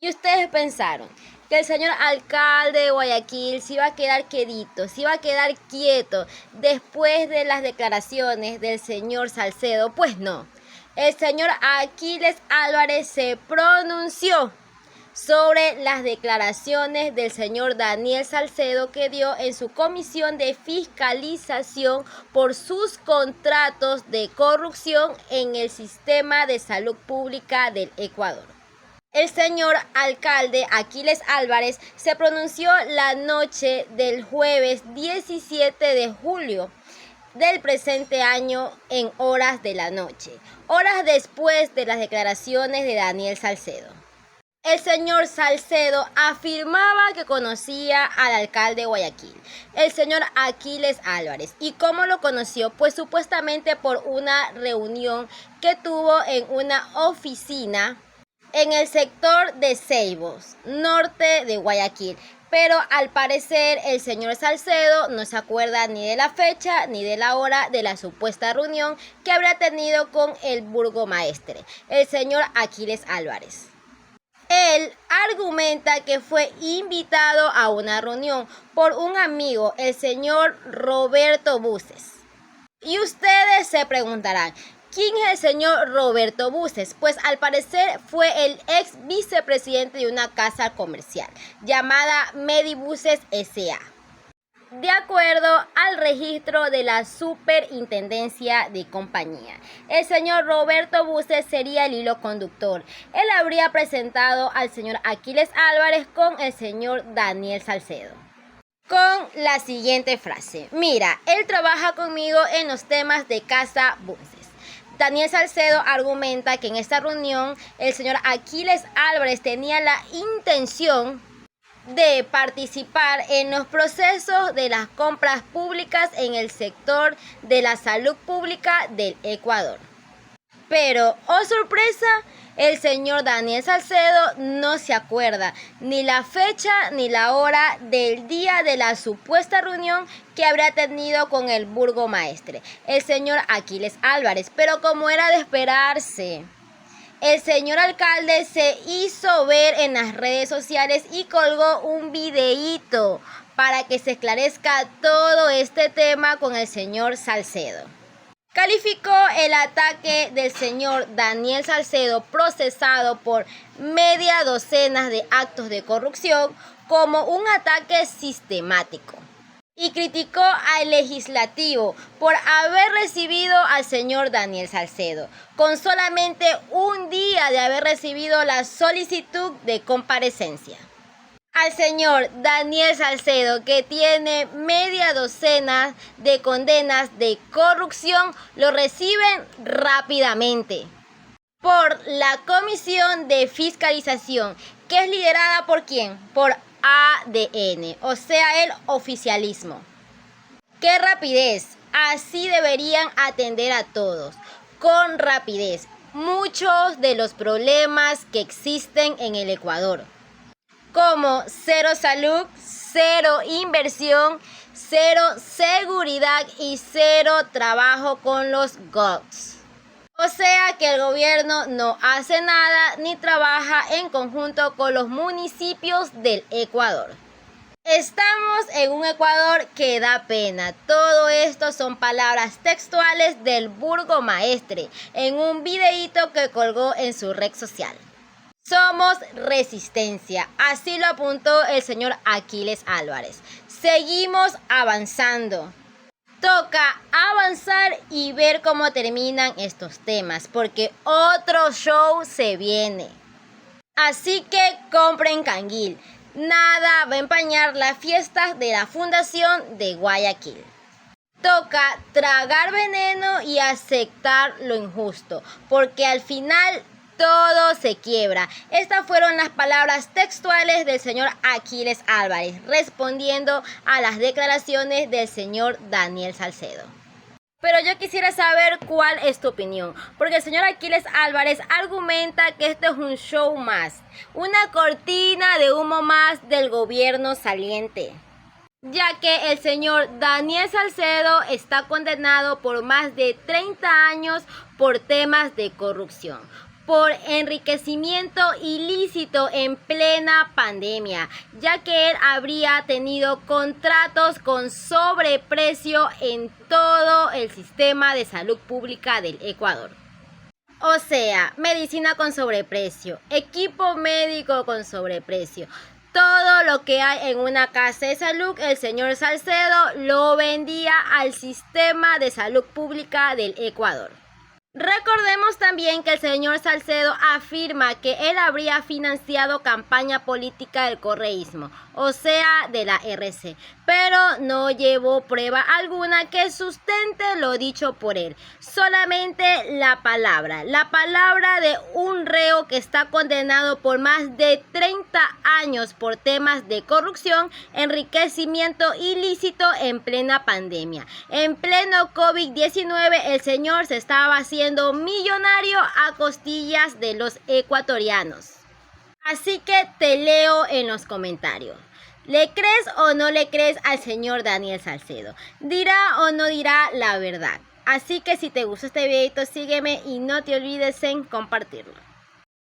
Y ustedes pensaron que el señor alcalde de Guayaquil se iba a quedar quedito, se iba a quedar quieto después de las declaraciones del señor Salcedo. Pues no, el señor Aquiles Álvarez se pronunció sobre las declaraciones del señor Daniel Salcedo que dio en su comisión de fiscalización por sus contratos de corrupción en el sistema de salud pública del Ecuador. El señor alcalde Aquiles Álvarez se pronunció la noche del jueves 17 de julio del presente año en horas de la noche, horas después de las declaraciones de Daniel Salcedo. El señor Salcedo afirmaba que conocía al alcalde de Guayaquil, el señor Aquiles Álvarez. ¿Y cómo lo conoció? Pues supuestamente por una reunión que tuvo en una oficina en el sector de Ceibos, norte de Guayaquil. Pero al parecer el señor Salcedo no se acuerda ni de la fecha ni de la hora de la supuesta reunión que habría tenido con el burgomaestre, el señor Aquiles Álvarez. Él argumenta que fue invitado a una reunión por un amigo, el señor Roberto Buses. Y ustedes se preguntarán, ¿quién es el señor Roberto Buses? Pues al parecer fue el ex vicepresidente de una casa comercial llamada Medibuses S.A. De acuerdo al registro de la superintendencia de compañía, el señor Roberto Buses sería el hilo conductor. Él habría presentado al señor Aquiles Álvarez con el señor Daniel Salcedo con la siguiente frase: mira, él trabaja conmigo en los temas de Casa Buses. Daniel Salcedo argumenta que en esta reunión el señor Aquiles Álvarez tenía la intención de participar en los procesos de las compras públicas en el sector de la salud pública del Ecuador. Pero, oh sorpresa, el señor Daniel Salcedo no se acuerda ni la fecha ni la hora del día de la supuesta reunión que habría tenido con el burgomaestre, el señor Aquiles Álvarez. Pero como era de esperarse, el señor alcalde se hizo ver en las redes sociales y colgó un videíto para que se esclarezca todo este tema con el señor Salcedo. Calificó el ataque del señor Daniel Salcedo, procesado por media docena de actos de corrupción, como un ataque sistemático. Y criticó al legislativo por haber recibido al señor Daniel Salcedo, con solamente un día de haber recibido la solicitud de comparecencia. Al señor Daniel Salcedo, que tiene media docena de condenas de corrupción, lo reciben rápidamente por la Comisión de Fiscalización, que es liderada ¿por quién? Por ADN, o sea, el oficialismo. ¡Qué rapidez! Así deberían atender a todos, con rapidez, muchos de los problemas que existen en el Ecuador, como cero salud, cero inversión, cero seguridad y cero trabajo con los GOTS. O sea que el gobierno no hace nada ni trabaja en conjunto con los municipios del Ecuador. Estamos en un Ecuador que da pena. Todo esto son palabras textuales del burgomaestre en un videíto que colgó en su red social. Somos resistencia, así lo apuntó el señor Aquiles Álvarez. Seguimos avanzando. Toca avanzar y ver cómo terminan estos temas, porque otro show se viene. Así que compren canguil. Nada va a empañar las fiestas de la Fundación de Guayaquil. Toca tragar veneno y aceptar lo injusto, porque al final todo se quiebra. Estas fueron las palabras textuales del señor Aquiles Álvarez, respondiendo a las declaraciones del señor Daniel Salcedo. Pero yo quisiera saber cuál es tu opinión, porque el señor Aquiles Álvarez argumenta que esto es un show más, una cortina de humo más del gobierno saliente, ya que el señor Daniel Salcedo está condenado por más de 30 años por temas de corrupción. por enriquecimiento ilícito en plena pandemia, ya que él habría tenido contratos con sobreprecio en todo el sistema de salud pública del Ecuador. O sea, medicina con sobreprecio, equipo médico con sobreprecio. Todo lo que hay en una casa de salud, el señor Salcedo lo vendía al sistema de salud pública del Ecuador. Recordemos también que el señor Salcedo afirma que él habría financiado campaña política del correísmo, o sea, de la RC, pero no llevó prueba alguna que sustente lo dicho por él. Solamente la palabra de un reo que está condenado por más de 30 años por temas de corrupción, enriquecimiento ilícito en plena pandemia. En pleno COVID-19, el señor se estaba haciendo millonario a costillas de los ecuatorianos. Así que te leo en los comentarios. ¿Le crees o no le crees al señor Daniel Salcedo? ¿Dirá o no dirá la verdad? Así que si te gustó este videito, sígueme y no te olvides en compartirlo.